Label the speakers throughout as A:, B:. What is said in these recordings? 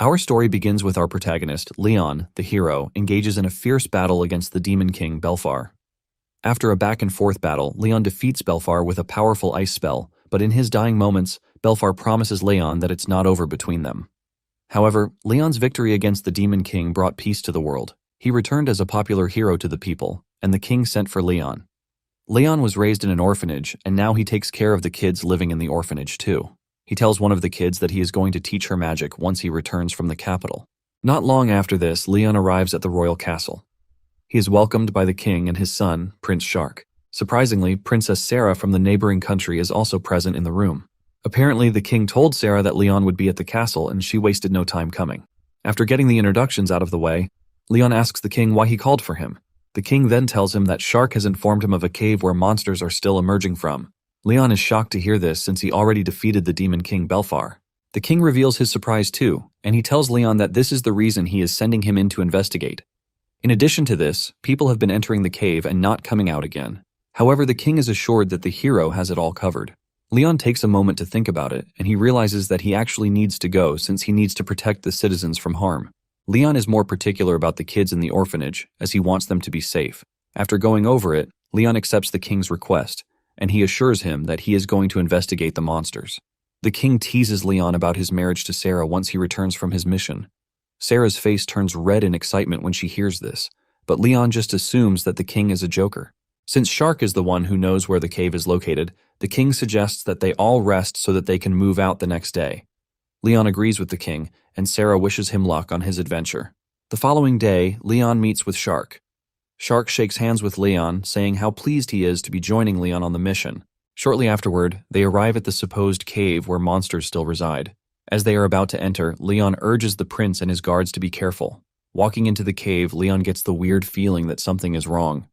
A: Our story begins with our protagonist, Leon, the hero, engages in a fierce battle against the Demon King, Belfar. After a back-and-forth battle, Leon defeats Belfar with a powerful ice spell, but in his dying moments, Belfar promises Leon that it's not over between them. However, Leon's victory against the Demon King brought peace to the world. He returned as a popular hero to the people, and the king sent for Leon. Leon was raised in an orphanage, and now he takes care of the kids living in the orphanage too. He tells one of the kids that he is going to teach her magic once he returns from the capital. Not long after this, Leon arrives at the royal castle. He is welcomed by the king and his son, Prince Shark. Surprisingly, Princess Sarah from the neighboring country is also present in the room. Apparently, the king told Sarah that Leon would be at the castle, and she wasted no time coming. After getting the introductions out of the way, Leon asks the king why he called for him. The king then tells him that Shark has informed him of a cave where monsters are still emerging from. Leon is shocked to hear this since he already defeated the Demon King Belfar. The king reveals his surprise too, and he tells Leon that this is the reason he is sending him in to investigate. In addition to this, people have been entering the cave and not coming out again. However, the king is assured that the hero has it all covered. Leon takes a moment to think about it, and he realizes that he actually needs to go since he needs to protect the citizens from harm. Leon is more particular about the kids in the orphanage, as he wants them to be safe. After going over it, Leon accepts the king's request, and he assures him that he is going to investigate the monsters. The king teases Leon about his marriage to Sarah once he returns from his mission. Sarah's face turns red in excitement when she hears this, but Leon just assumes that the king is a joker. Since Shark is the one who knows where the cave is located, the king suggests that they all rest so that they can move out the next day. Leon agrees with the king, and Sarah wishes him luck on his adventure. The following day, Leon meets with Shark. Shark shakes hands with Leon, saying how pleased he is to be joining Leon on the mission. Shortly afterward, they arrive at the supposed cave where monsters still reside. As they are about to enter, Leon urges the prince and his guards to be careful. Walking into the cave, Leon gets the weird feeling that something is wrong.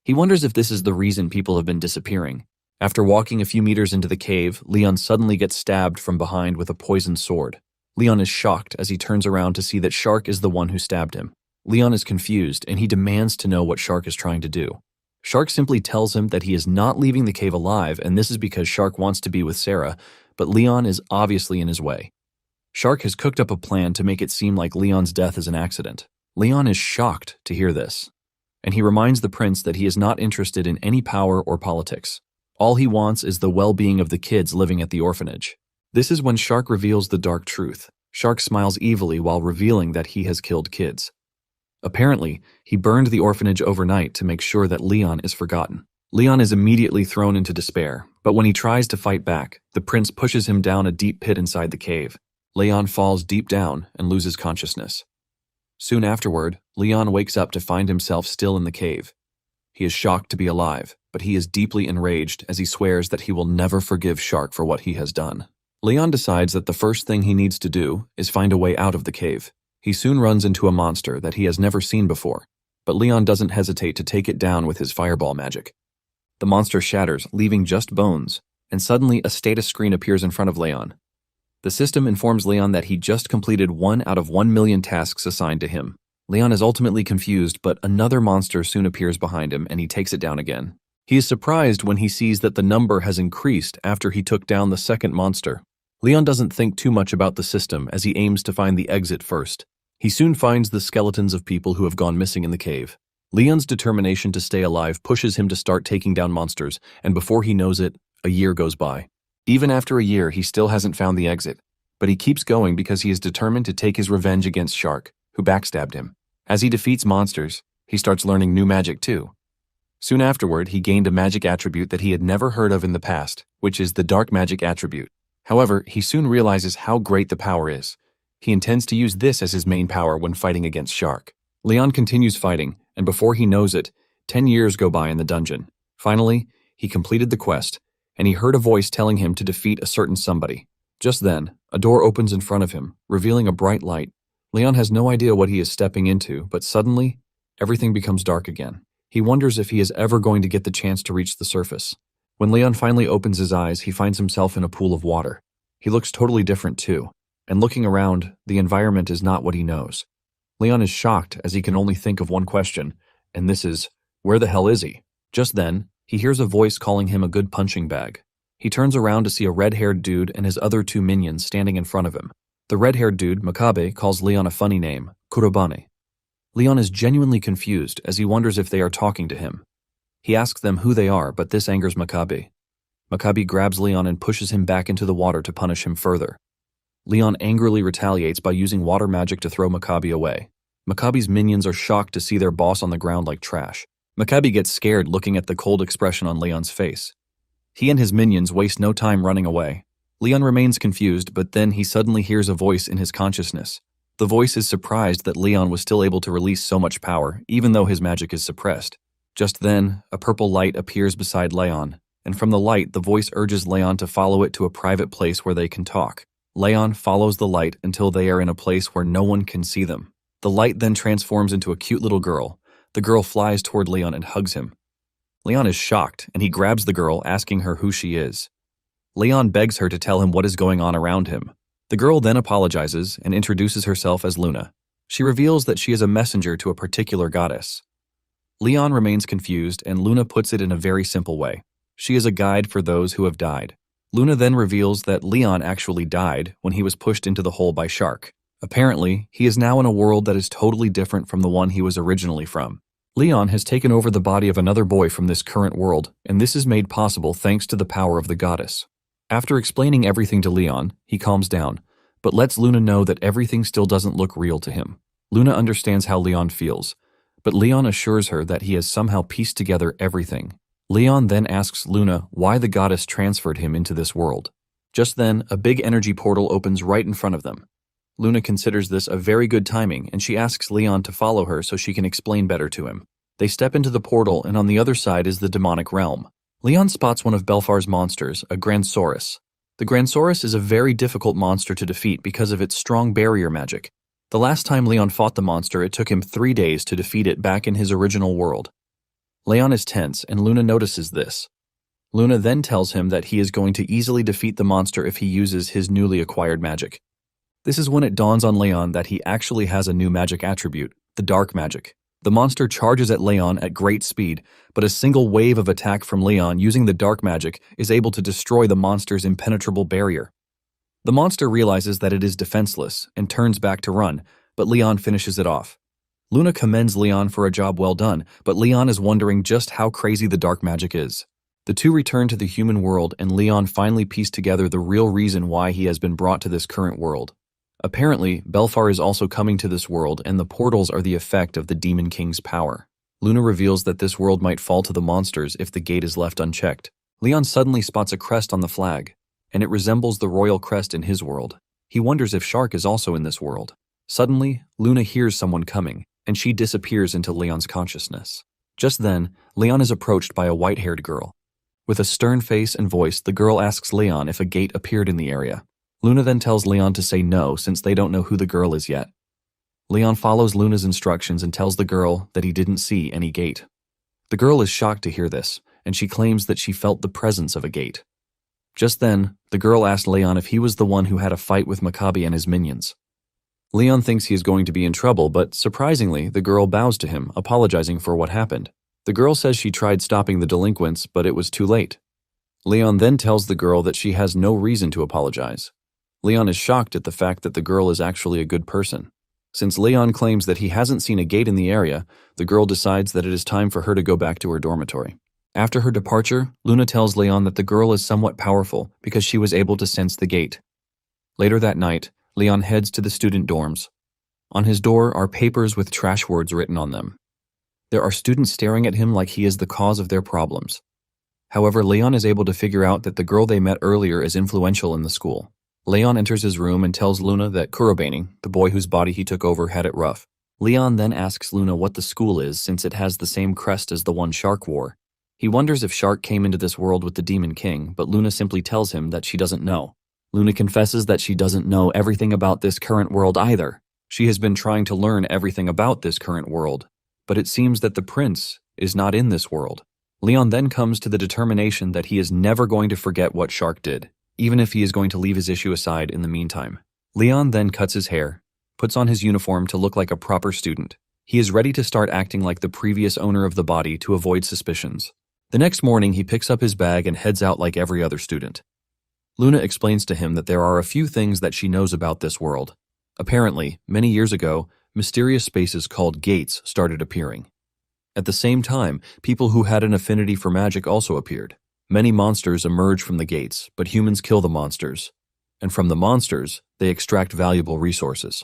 A: He wonders if this is the reason people have been disappearing. After walking a few meters into the cave, Leon suddenly gets stabbed from behind with a poisoned sword. Leon is shocked as he turns around to see that Shark is the one who stabbed him. Leon is confused, and he demands to know what Shark is trying to do. Shark simply tells him that he is not leaving the cave alive, and this is because Shark wants to be with Sarah, but Leon is obviously in his way. Shark has cooked up a plan to make it seem like Leon's death is an accident. Leon is shocked to hear this, and he reminds the prince that he is not interested in any power or politics. All he wants is the well-being of the kids living at the orphanage. This is when Shark reveals the dark truth. Shark smiles evilly while revealing that he has killed kids. Apparently, he burned the orphanage overnight to make sure that Leon is forgotten. Leon is immediately thrown into despair, but when he tries to fight back, the prince pushes him down a deep pit inside the cave. Leon falls deep down and loses consciousness. Soon afterward, Leon wakes up to find himself still in the cave. He is shocked to be alive, but he is deeply enraged as he swears that he will never forgive Shark for what he has done. Leon decides that the first thing he needs to do is find a way out of the cave. He soon runs into a monster that he has never seen before, but Leon doesn't hesitate to take it down with his fireball magic. The monster shatters, leaving just bones, and suddenly a status screen appears in front of Leon. The system informs Leon that he just completed 1 out of 1 million tasks assigned to him. Leon is ultimately confused, but another monster soon appears behind him and he takes it down again. He is surprised when he sees that the number has increased after he took down the second monster. Leon doesn't think too much about the system as he aims to find the exit first. He soon finds the skeletons of people who have gone missing in the cave. Leon's determination to stay alive pushes him to start taking down monsters, and before he knows it, a year goes by. Even after a year, he still hasn't found the exit, but he keeps going because he is determined to take his revenge against Shark, who backstabbed him. As he defeats monsters, he starts learning new magic too. Soon afterward, he gained a magic attribute that he had never heard of in the past, which is the dark magic attribute. However, he soon realizes how great the power is. He intends to use this as his main power when fighting against Shark. Leon continues fighting, and before he knows it, 10 years go by in the dungeon. Finally, he completed the quest, and he heard a voice telling him to defeat a certain somebody. Just then, a door opens in front of him, revealing a bright light. Leon has no idea what he is stepping into, but suddenly, everything becomes dark again. He wonders if he is ever going to get the chance to reach the surface. When Leon finally opens his eyes, he finds himself in a pool of water. He looks totally different too, and looking around, the environment is not what he knows. Leon is shocked as he can only think of one question, and this is, where the hell is he? Just then, he hears a voice calling him a good punching bag. He turns around to see a red-haired dude and his other 2 minions standing in front of him. The red-haired dude, Makabe, calls Leon a funny name, Kurobane. Leon is genuinely confused as he wonders if they are talking to him. He asks them who they are, but this angers Makabe. Makabe grabs Leon and pushes him back into the water to punish him further. Leon angrily retaliates by using water magic to throw Makabe away. Makabe's minions are shocked to see their boss on the ground like trash. Makabe gets scared looking at the cold expression on Leon's face. He and his minions waste no time running away. Leon remains confused, but then he suddenly hears a voice in his consciousness. The voice is surprised that Leon was still able to release so much power, even though his magic is suppressed. Just then, a purple light appears beside Leon, and from the light, the voice urges Leon to follow it to a private place where they can talk. Leon follows the light until they are in a place where no one can see them. The light then transforms into a cute little girl. The girl flies toward Leon and hugs him. Leon is shocked, and he grabs the girl, asking her who she is. Leon begs her to tell him what is going on around him. The girl then apologizes and introduces herself as Luna. She reveals that she is a messenger to a particular goddess. Leon remains confused, and Luna puts it in a very simple way. She is a guide for those who have died. Luna then reveals that Leon actually died when he was pushed into the hole by Shark. Apparently, he is now in a world that is totally different from the one he was originally from. Leon has taken over the body of another boy from this current world, and this is made possible thanks to the power of the goddess. After explaining everything to Leon, he calms down, but lets Luna know that everything still doesn't look real to him. Luna understands how Leon feels, but Leon assures her that he has somehow pieced together everything. Leon then asks Luna why the goddess transferred him into this world. Just then, a big energy portal opens right in front of them. Luna considers this a very good timing, and she asks Leon to follow her so she can explain better to him. They step into the portal, and on the other side is the demonic realm. Leon spots one of Belfar's monsters, a Gransaurus. The Gransaurus is a very difficult monster to defeat because of its strong barrier magic. The last time Leon fought the monster, it took him 3 days to defeat it back in his original world. Leon is tense, and Luna notices this. Luna then tells him that he is going to easily defeat the monster if he uses his newly acquired magic. This is when it dawns on Leon that he actually has a new magic attribute, the dark magic. The monster charges at Leon at great speed, but a single wave of attack from Leon using the dark magic is able to destroy the monster's impenetrable barrier. The monster realizes that it is defenseless and turns back to run, but Leon finishes it off. Luna commends Leon for a job well done, but Leon is wondering just how crazy the dark magic is. The two return to the human world, and Leon finally pieced together the real reason why he has been brought to this current world. Apparently, Belfar is also coming to this world, and the portals are the effect of the Demon King's power. Luna reveals that this world might fall to the monsters if the gate is left unchecked. Leon suddenly spots a crest on the flag, and it resembles the royal crest in his world. He wonders if Shark is also in this world. Suddenly, Luna hears someone coming, and she disappears into Leon's consciousness. Just then, Leon is approached by a white-haired girl. With a stern face and voice, the girl asks Leon if a gate appeared in the area. Luna then tells Leon to say no since they don't know who the girl is yet. Leon follows Luna's instructions and tells the girl that he didn't see any gate. The girl is shocked to hear this, and she claims that she felt the presence of a gate. Just then, the girl asked Leon if he was the one who had a fight with Makabe and his minions. Leon thinks he is going to be in trouble, but surprisingly, the girl bows to him, apologizing for what happened. The girl says she tried stopping the delinquents, but it was too late. Leon then tells the girl that she has no reason to apologize. Leon is shocked at the fact that the girl is actually a good person. Since Leon claims that he hasn't seen a gate in the area, the girl decides that it is time for her to go back to her dormitory. After her departure, Luna tells Leon that the girl is somewhat powerful because she was able to sense the gate. Later that night, Leon heads to the student dorms. On his door are papers with trash words written on them. There are students staring at him like he is the cause of their problems. However, Leon is able to figure out that the girl they met earlier is influential in the school. Leon enters his room and tells Luna that Kurobane, the boy whose body he took over, had it rough. Leon then asks Luna what the school is since it has the same crest as the one Shark wore. He wonders if Shark came into this world with the Demon King, but Luna simply tells him that she doesn't know. Luna confesses that she doesn't know everything about this current world either. She has been trying to learn everything about this current world, but it seems that the prince is not in this world. Leon then comes to the determination that he is never going to forget what Shark did, even if he is going to leave his issue aside in the meantime. Leon then cuts his hair, puts on his uniform to look like a proper student. He is ready to start acting like the previous owner of the body to avoid suspicions. The next morning, he picks up his bag and heads out like every other student. Luna explains to him that there are a few things that she knows about this world. Apparently, many years ago, mysterious spaces called gates started appearing. At the same time, people who had an affinity for magic also appeared. Many monsters emerge from the gates, but humans kill the monsters. And from the monsters, they extract valuable resources.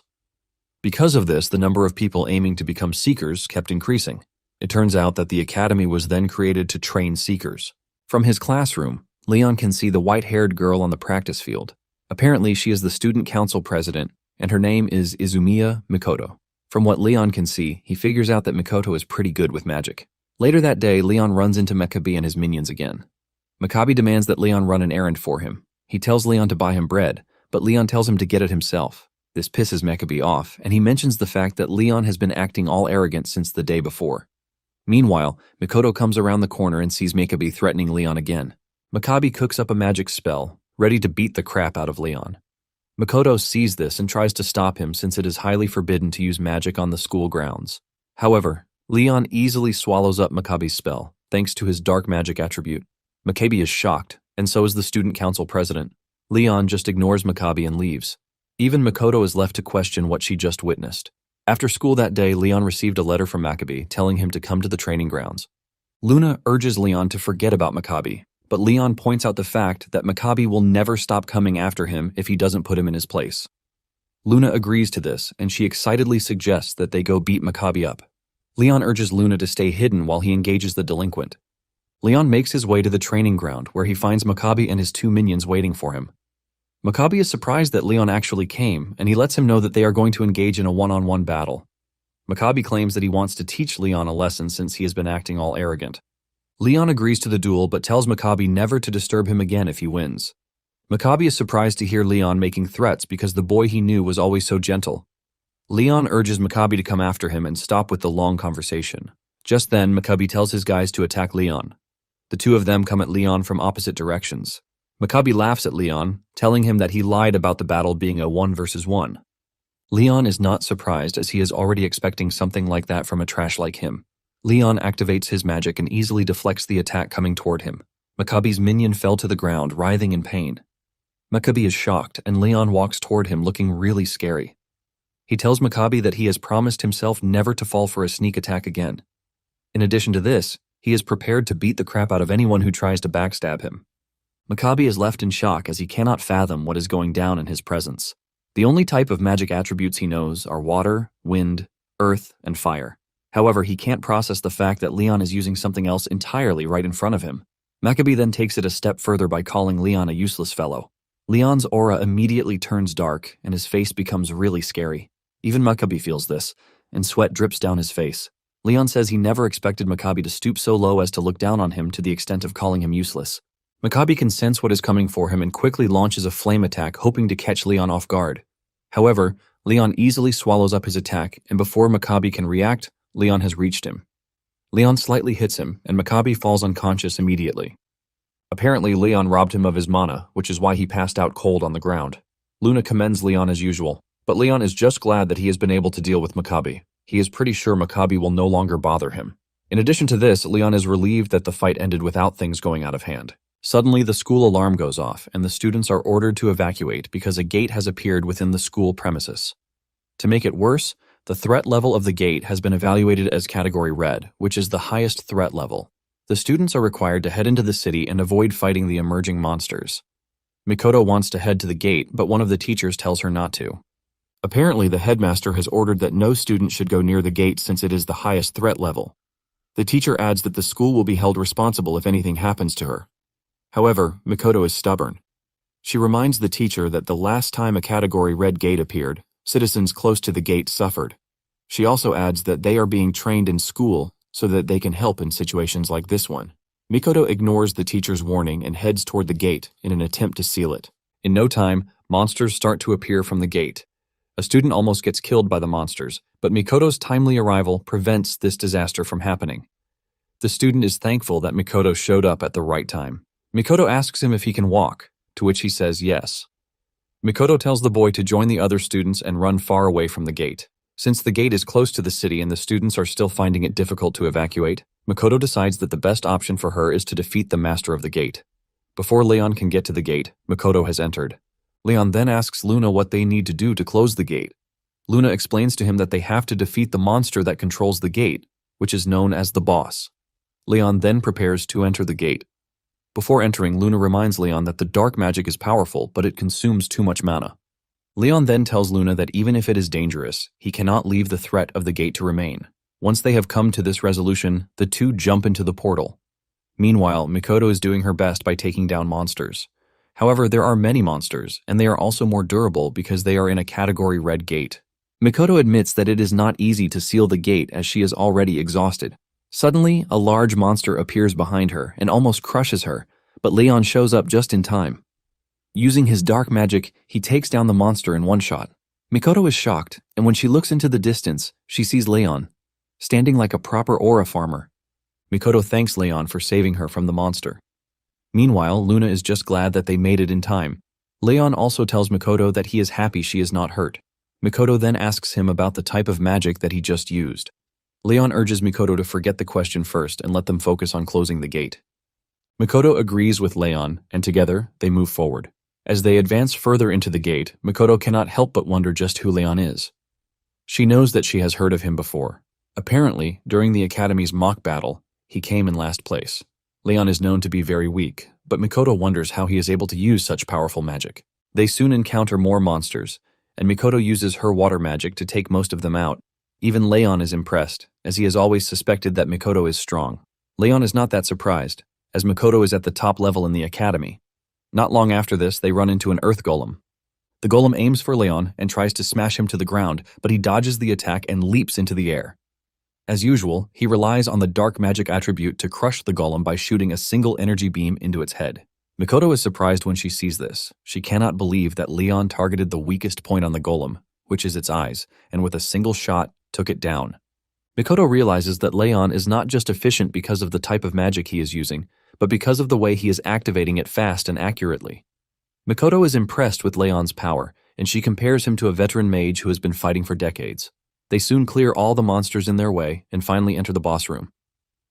A: Because of this, the number of people aiming to become seekers kept increasing. It turns out that the academy was then created to train seekers. From his classroom, Leon can see the white-haired girl on the practice field. Apparently, she is the student council president, and her name is Izumiya Mikoto. From what Leon can see, he figures out that Mikoto is pretty good with magic. Later that day, Leon runs into Makabe and his minions again. Makabe demands that Leon run an errand for him. He tells Leon to buy him bread, but Leon tells him to get it himself. This pisses Makabe off, and he mentions the fact that Leon has been acting all arrogant since the day before. Meanwhile, Mikoto comes around the corner and sees Makabe threatening Leon again. Makabe cooks up a magic spell, ready to beat the crap out of Leon. Mikoto sees this and tries to stop him since it is highly forbidden to use magic on the school grounds. However, Leon easily swallows up Makabe's spell, thanks to his dark magic attribute. Makabe is shocked, and so is the student council president. Leon just ignores Makabe and leaves. Even Mikoto is left to question what she just witnessed. After school that day, Leon received a letter from Makabe telling him to come to the training grounds. Luna urges Leon to forget about Makabe, but Leon points out the fact that Makabe will never stop coming after him if he doesn't put him in his place. Luna agrees to this, and she excitedly suggests that they go beat Makabe up. Leon urges Luna to stay hidden while he engages the delinquent. Leon makes his way to the training ground, where he finds Makabe and his two minions waiting for him. Makabe is surprised that Leon actually came, and he lets him know that they are going to engage in a one-on-one battle. Makabe claims that he wants to teach Leon a lesson since he has been acting all arrogant. Leon agrees to the duel but tells Makabe never to disturb him again if he wins. Makabe is surprised to hear Leon making threats because the boy he knew was always so gentle. Leon urges Makabe to come after him and stop with the long conversation. Just then, Makabe tells his guys to attack Leon. The two of them come at Leon from opposite directions. Makabe laughs at Leon, telling him that he lied about the battle being a 1 versus 1. Leon is not surprised as he is already expecting something like that from a trash like him. Leon activates his magic and easily deflects the attack coming toward him. Makabe's minion fell to the ground, writhing in pain. Makabe is shocked, and Leon walks toward him looking really scary. He tells Makabe that he has promised himself never to fall for a sneak attack again. In addition to this, he is prepared to beat the crap out of anyone who tries to backstab him. Makabe is left in shock as he cannot fathom what is going down in his presence. The only type of magic attributes he knows are water, wind, earth, and fire. However, he can't process the fact that Leon is using something else entirely right in front of him. Makabe then takes it a step further by calling Leon a useless fellow. Leon's aura immediately turns dark, and his face becomes really scary. Even Makabe feels this, and sweat drips down his face. Leon says he never expected Makabe to stoop so low as to look down on him to the extent of calling him useless. Makabe can sense what is coming for him and quickly launches a flame attack, hoping to catch Leon off guard. However, Leon easily swallows up his attack, and before Makabe can react, Leon has reached him. Leon slightly hits him, and Makabe falls unconscious immediately. Apparently, Leon robbed him of his mana, which is why he passed out cold on the ground. Luna commends Leon as usual, but Leon is just glad that he has been able to deal with Makabe. He is pretty sure Makabe will no longer bother him. In addition to this, Leon is relieved that the fight ended without things going out of hand. Suddenly, the school alarm goes off, and the students are ordered to evacuate because a gate has appeared within the school premises. To make it worse, the threat level of the gate has been evaluated as Category Red, which is the highest threat level. The students are required to head into the city and avoid fighting the emerging monsters. Mikoto wants to head to the gate, but one of the teachers tells her not to. Apparently, the headmaster has ordered that no student should go near the gate since it is the highest threat level. The teacher adds that the school will be held responsible if anything happens to her. However, Mikoto is stubborn. She reminds the teacher that the last time a Category Red gate appeared, citizens close to the gate suffered. She also adds that they are being trained in school so that they can help in situations like this one. Mikoto ignores the teacher's warning and heads toward the gate in an attempt to seal it. In no time, monsters start to appear from the gate. A student almost gets killed by the monsters, but Mikoto's timely arrival prevents this disaster from happening. The student is thankful that Mikoto showed up at the right time. Mikoto asks him if he can walk, to which he says yes. Mikoto tells the boy to join the other students and run far away from the gate. Since the gate is close to the city and the students are still finding it difficult to evacuate, Mikoto decides that the best option for her is to defeat the master of the gate. Before Leon can get to the gate, Makoto has entered. Leon then asks Luna what they need to do to close the gate. Luna explains to him that they have to defeat the monster that controls the gate, which is known as the boss. Leon then prepares to enter the gate. Before entering, Luna reminds Leon that the dark magic is powerful, but it consumes too much mana. Leon then tells Luna that even if it is dangerous, he cannot leave the threat of the gate to remain. Once they have come to this resolution, the two jump into the portal. Meanwhile, Makoto is doing her best by taking down monsters. However, there are many monsters, and they are also more durable because they are in a Category Red gate. Makoto admits that it is not easy to seal the gate as she is already exhausted. Suddenly, a large monster appears behind her and almost crushes her, but Leon shows up just in time. Using his dark magic, he takes down the monster in one shot. Makoto is shocked, and when she looks into the distance, she sees Leon, standing like a proper aura farmer. Makoto thanks Leon for saving her from the monster. Meanwhile, Luna is just glad that they made it in time. Leon also tells Makoto that he is happy she is not hurt. Makoto then asks him about the type of magic that he just used. Leon urges Makoto to forget the question first and let them focus on closing the gate. Makoto agrees with Leon, and together, they move forward. As they advance further into the gate, Makoto cannot help but wonder just who Leon is. She knows that she has heard of him before. Apparently, during the Academy's mock battle, he came in last place. Leon is known to be very weak, but Makoto wonders how he is able to use such powerful magic. They soon encounter more monsters, and Makoto uses her water magic to take most of them out. Even Leon is impressed, as he has always suspected that Makoto is strong. Leon is not that surprised, as Makoto is at the top level in the Academy. Not long after this, they run into an earth golem. The golem aims for Leon and tries to smash him to the ground, but he dodges the attack and leaps into the air. As usual, he relies on the dark magic attribute to crush the golem by shooting a single energy beam into its head. Makoto is surprised when she sees this. She cannot believe that Leon targeted the weakest point on the golem, which is its eyes, and with a single shot, took it down. Makoto realizes that Leon is not just efficient because of the type of magic he is using, but because of the way he is activating it fast and accurately. Makoto is impressed with Leon's power, and she compares him to a veteran mage who has been fighting for decades. They soon clear all the monsters in their way and finally enter the boss room.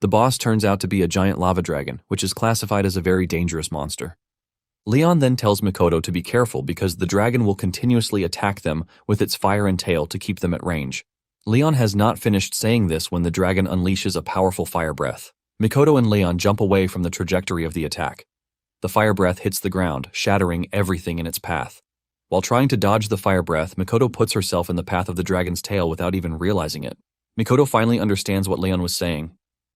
A: The boss turns out to be a giant lava dragon, which is classified as a very dangerous monster. Leon then tells Makoto to be careful because the dragon will continuously attack them with its fire and tail to keep them at range. Leon has not finished saying this when the dragon unleashes a powerful fire breath. Makoto and Leon jump away from the trajectory of the attack. The fire breath hits the ground, shattering everything in its path. While trying to dodge the fire breath, Makoto puts herself in the path of the dragon's tail without even realizing it. Makoto finally understands what Leon was saying.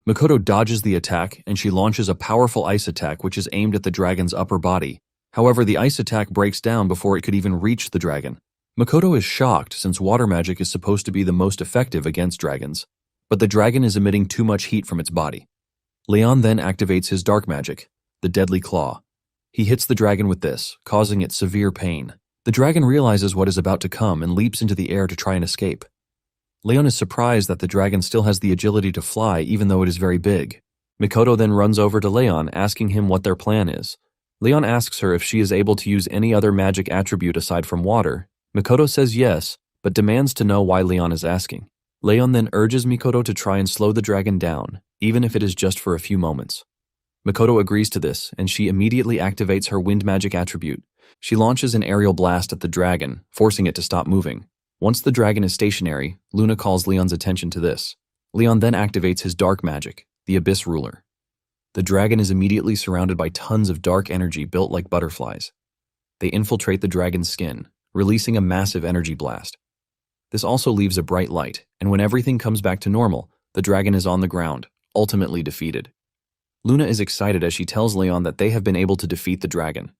A: Makoto dodges the attack, and she launches a powerful ice attack which is aimed at the dragon's upper body. However, the ice attack breaks down before it could even reach the dragon. Makoto is shocked since water magic is supposed to be the most effective against dragons, but the dragon is emitting too much heat from its body. Leon then activates his dark magic, the Deadly Claw. He hits the dragon with this, causing it severe pain. The dragon realizes what is about to come and leaps into the air to try and escape. Leon is surprised that the dragon still has the agility to fly even though it is very big. Makoto then runs over to Leon, asking him what their plan is. Leon asks her if she is able to use any other magic attribute aside from water. Makoto says yes, but demands to know why Leon is asking. Leon then urges Makoto to try and slow the dragon down, even if it is just for a few moments. Makoto agrees to this, and she immediately activates her wind magic attribute. She launches an aerial blast at the dragon, forcing it to stop moving. Once the dragon is stationary, Luna calls Leon's attention to this. Leon then activates his dark magic, the Abyss Ruler. The dragon is immediately surrounded by tons of dark energy built like butterflies. They infiltrate the dragon's skin, releasing a massive energy blast. This also leaves a bright light, and when everything comes back to normal, the dragon is on the ground, ultimately defeated. Luna is excited as she tells Leon that they have been able to defeat the dragon.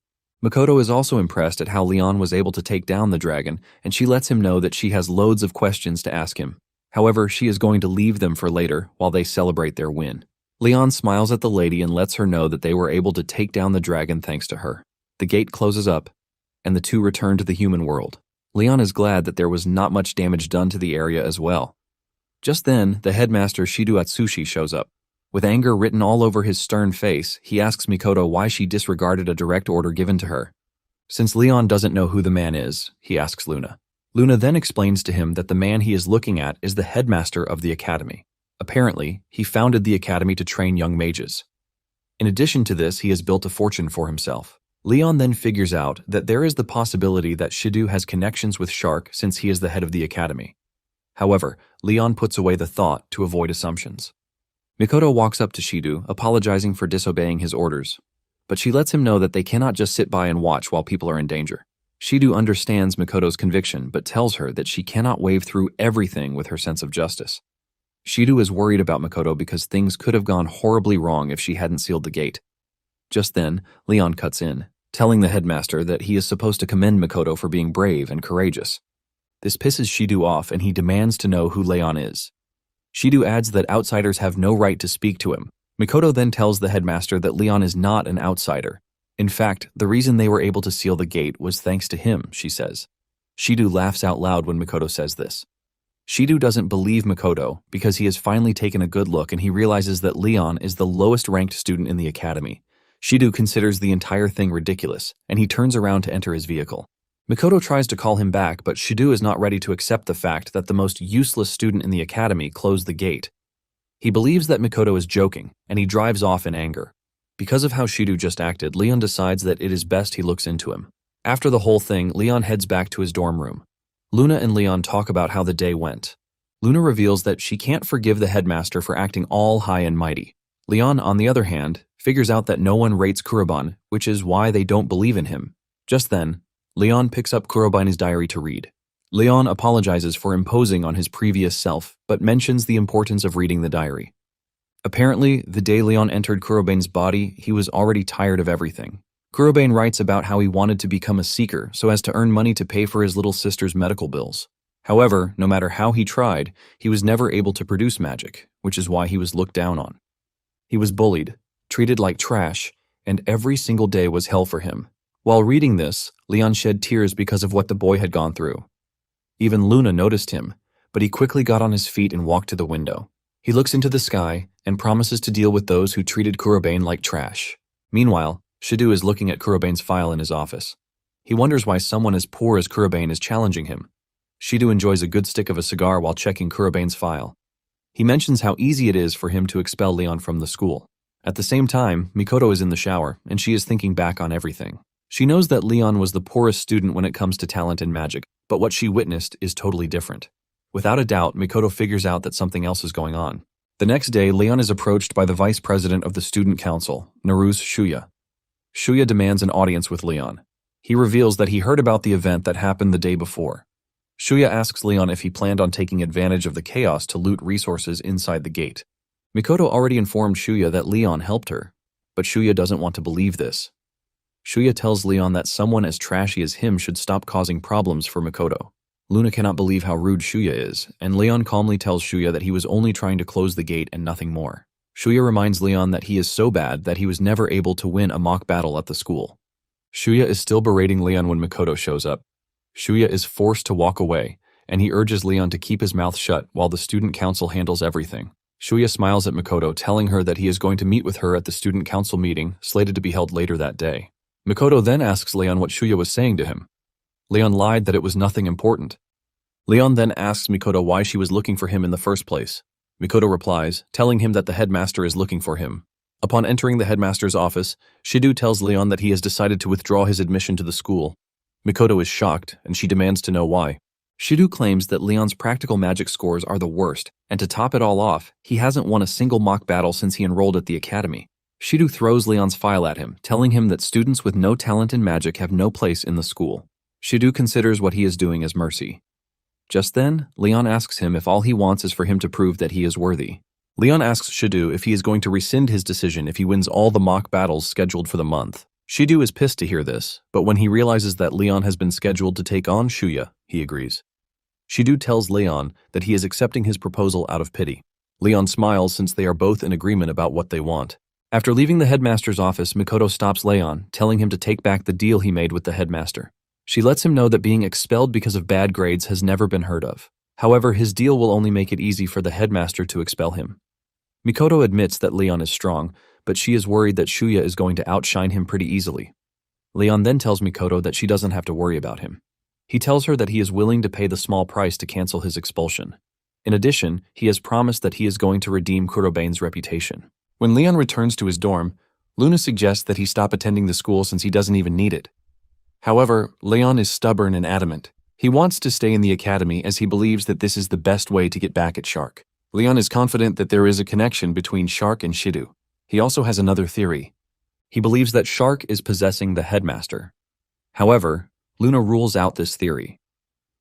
A: Makoto is also impressed at how Leon was able to take down the dragon, and she lets him know that she has loads of questions to ask him. However, she is going to leave them for later while they celebrate their win. Leon smiles at the lady and lets her know that they were able to take down the dragon thanks to her. The gate closes up, and the two return to the human world. Leon is glad that there was not much damage done to the area as well. Just then, the headmaster Shido Atsushi shows up. With anger written all over his stern face, he asks Makoto why she disregarded a direct order given to her. Since Leon doesn't know who the man is, he asks Luna. Luna then explains to him that the man he is looking at is the headmaster of the academy. Apparently, he founded the academy to train young mages. In addition to this, he has built a fortune for himself. Leon then figures out that there is the possibility that Shido has connections with Shark since he is the head of the academy. However, Leon puts away the thought to avoid assumptions. Mikoto walks up to Shido, apologizing for disobeying his orders, but she lets him know that they cannot just sit by and watch while people are in danger. Shido understands Mikoto's conviction but tells her that she cannot wave through everything with her sense of justice. Shido is worried about Mikoto because things could have gone horribly wrong if she hadn't sealed the gate. Just then, Leon cuts in, telling the headmaster that he is supposed to commend Mikoto for being brave and courageous. This pisses Shido off and he demands to know who Leon is. Shido adds that outsiders have no right to speak to him. Mikoto then tells the headmaster that Leon is not an outsider. In fact, the reason they were able to seal the gate was thanks to him, she says. Shido laughs out loud when Mikoto says this. Shido doesn't believe Mikoto because he has finally taken a good look and he realizes that Leon is the lowest ranked student in the academy. Shido considers the entire thing ridiculous, and he turns around to enter his vehicle. Mikoto tries to call him back, but Shido is not ready to accept the fact that the most useless student in the academy closed the gate. He believes that Mikoto is joking, and he drives off in anger. Because of how Shido just acted, Leon decides that it is best he looks into him. After the whole thing, Leon heads back to his dorm room. Luna and Leon talk about how the day went. Luna reveals that she can't forgive the headmaster for acting all high and mighty. Leon, on the other hand, figures out that no one rates Kuroban, which is why they don't believe in him. Just then, Leon picks up Kuroban's diary to read. Leon apologizes for imposing on his previous self, but mentions the importance of reading the diary. Apparently, the day Leon entered Kuroban's body, he was already tired of everything. Kuroban writes about how he wanted to become a seeker so as to earn money to pay for his little sister's medical bills. However, no matter how he tried, he was never able to produce magic, which is why he was looked down on. He was bullied, treated like trash, and every single day was hell for him. While reading this, Leon shed tears because of what the boy had gone through. Even Luna noticed him, but he quickly got on his feet and walked to the window. He looks into the sky and promises to deal with those who treated Kuroban like trash. Meanwhile, Shido is looking at Kuroban's file in his office. He wonders why someone as poor as Kuroban is challenging him. Shido enjoys a good stick of a cigar while checking Kuroban's file. He mentions how easy it is for him to expel Leon from the school. At the same time, Mikoto is in the shower, and she is thinking back on everything. She knows that Leon was the poorest student when it comes to talent and magic, but what she witnessed is totally different. Without a doubt, Mikoto figures out that something else is going on. The next day, Leon is approached by the vice president of the student council, Naru's Shuya. Shuya demands an audience with Leon. He reveals that he heard about the event that happened the day before. Shuya asks Leon if he planned on taking advantage of the chaos to loot resources inside the gate. Mikoto already informed Shuya that Leon helped her, but Shuya doesn't want to believe this. Shuya tells Leon that someone as trashy as him should stop causing problems for Mikoto. Luna cannot believe how rude Shuya is, and Leon calmly tells Shuya that he was only trying to close the gate and nothing more. Shuya reminds Leon that he is so bad that he was never able to win a mock battle at the school. Shuya is still berating Leon when Mikoto shows up. Shuya is forced to walk away, and he urges Leon to keep his mouth shut while the student council handles everything. Shuya smiles at Mikoto, telling her that he is going to meet with her at the student council meeting, slated to be held later that day. Mikoto then asks Leon what Shuya was saying to him. Leon lied that it was nothing important. Leon then asks Mikoto why she was looking for him in the first place. Mikoto replies, telling him that the headmaster is looking for him. Upon entering the headmaster's office, Shido tells Leon that he has decided to withdraw his admission to the school. Mikoto is shocked, and she demands to know why. Shido claims that Leon's practical magic scores are the worst, and to top it all off, he hasn't won a single mock battle since he enrolled at the academy. Shido throws Leon's file at him, telling him that students with no talent in magic have no place in the school. Shido considers what he is doing as mercy. Just then, Leon asks him if all he wants is for him to prove that he is worthy. Leon asks Shido if he is going to rescind his decision if he wins all the mock battles scheduled for the month. Shido is pissed to hear this, but when he realizes that Leon has been scheduled to take on Shuya, he agrees. Shido tells Leon that he is accepting his proposal out of pity. Leon smiles since they are both in agreement about what they want. After leaving the headmaster's office, Mikoto stops Leon, telling him to take back the deal he made with the headmaster. She lets him know that being expelled because of bad grades has never been heard of. However, his deal will only make it easy for the headmaster to expel him. Mikoto admits that Leon is strong, but she is worried that Shuya is going to outshine him pretty easily. Leon then tells Mikoto that she doesn't have to worry about him. He tells her that he is willing to pay the small price to cancel his expulsion. In addition, he has promised that he is going to redeem Kuroban's reputation. When Leon returns to his dorm, Luna suggests that he stop attending the school since he doesn't even need it. However, Leon is stubborn and adamant. He wants to stay in the academy as he believes that this is the best way to get back at Shark. Leon is confident that there is a connection between Shark and Shidu. He also has another theory. He believes that Shark is possessing the headmaster. However, Luna rules out this theory.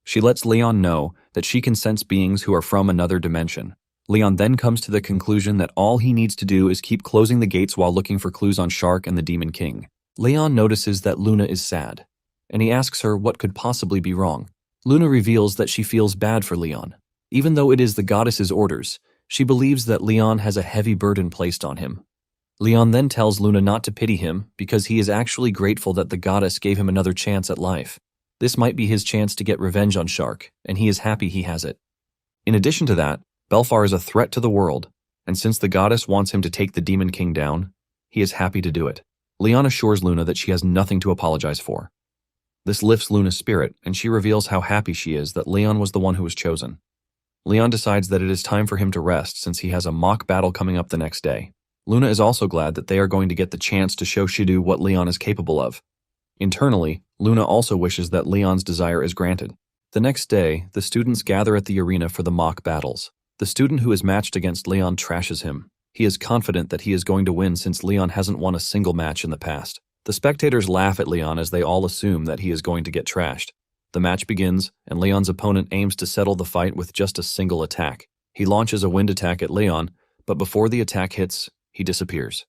A: She lets Leon know that she can sense beings who are from another dimension. Leon then comes to the conclusion that all he needs to do is keep closing the gates while looking for clues on Shark and the Demon King. Leon notices that Luna is sad, and he asks her what could possibly be wrong. Luna reveals that she feels bad for Leon. Even though it is the goddess's orders, she believes that Leon has a heavy burden placed on him. Leon then tells Luna not to pity him because he is actually grateful that the goddess gave him another chance at life. This might be his chance to get revenge on Shark, and he is happy he has it. In addition to that, Belfar is a threat to the world, and since the goddess wants him to take the Demon King down, he is happy to do it. Leon assures Luna that she has nothing to apologize for. This lifts Luna's spirit, and she reveals how happy she is that Leon was the one who was chosen. Leon decides that it is time for him to rest since he has a mock battle coming up the next day. Luna is also glad that they are going to get the chance to show Shidu what Leon is capable of. Internally, Luna also wishes that Leon's desire is granted. The next day, the students gather at the arena for the mock battles. The student who is matched against Leon trashes him. He is confident that he is going to win since Leon hasn't won a single match in the past. The spectators laugh at Leon as they all assume that he is going to get trashed. The match begins, and Leon's opponent aims to settle the fight with just a single attack. He launches a wind attack at Leon, but before the attack hits, he disappears.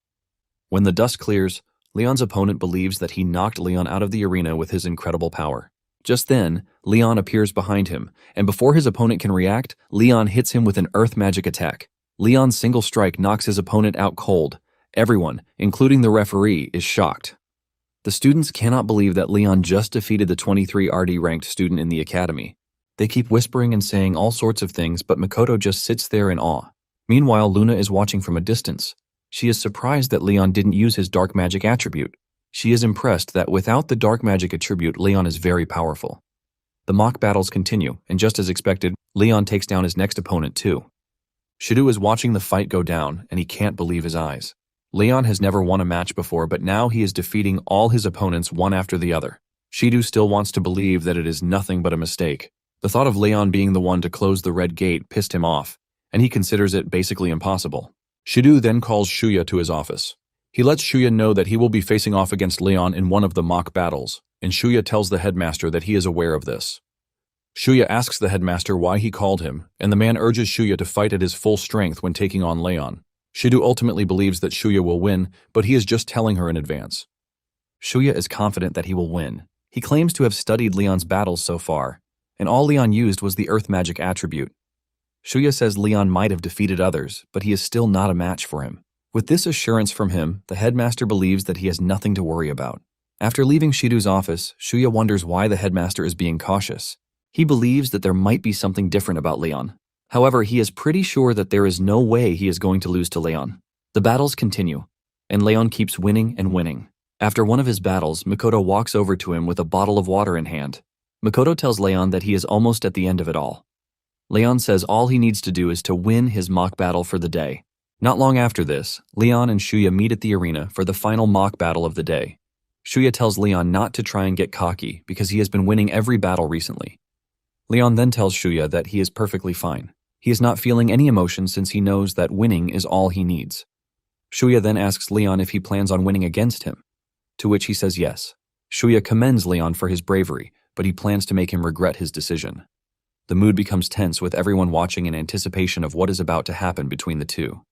A: When the dust clears, Leon's opponent believes that he knocked Leon out of the arena with his incredible power. Just then, Leon appears behind him, and before his opponent can react, Leon hits him with an earth magic attack. Leon's single strike knocks his opponent out cold. Everyone, including the referee, is shocked. The students cannot believe that Leon just defeated the 23 RD-ranked student in the academy. They keep whispering and saying all sorts of things, but Makoto just sits there in awe. Meanwhile, Luna is watching from a distance. She is surprised that Leon didn't use his dark magic attribute. She is impressed that without the dark magic attribute, Leon is very powerful. The mock battles continue, and just as expected, Leon takes down his next opponent too. Shidu is watching the fight go down, and he can't believe his eyes. Leon has never won a match before, but now he is defeating all his opponents one after the other. Shidu still wants to believe that it is nothing but a mistake. The thought of Leon being the one to close the red gate pissed him off, and he considers it basically impossible. Shidu then calls Shuya to his office. He lets Shuya know that he will be facing off against Leon in one of the mock battles, and Shuya tells the headmaster that he is aware of this. Shuya asks the headmaster why he called him, and the man urges Shuya to fight at his full strength when taking on Leon. Shidu ultimately believes that Shuya will win, but he is just telling her in advance. Shuya is confident that he will win. He claims to have studied Leon's battles so far, and all Leon used was the earth magic attribute. Shuya says Leon might have defeated others, but he is still not a match for him. With this assurance from him, the headmaster believes that he has nothing to worry about. After leaving Shidu's office, Shuya wonders why the headmaster is being cautious. He believes that there might be something different about Leon. However, he is pretty sure that there is no way he is going to lose to Leon. The battles continue, and Leon keeps winning and winning. After one of his battles, Makoto walks over to him with a bottle of water in hand. Makoto tells Leon that he is almost at the end of it all. Leon says all he needs to do is to win his mock battle for the day. Not long after this, Leon and Shuya meet at the arena for the final mock battle of the day. Shuya tells Leon not to try and get cocky because he has been winning every battle recently. Leon then tells Shuya that he is perfectly fine. He is not feeling any emotion since he knows that winning is all he needs. Shuya then asks Leon if he plans on winning against him, to which he says yes. Shuya commends Leon for his bravery, but he plans to make him regret his decision. The mood becomes tense with everyone watching in anticipation of what is about to happen between the two.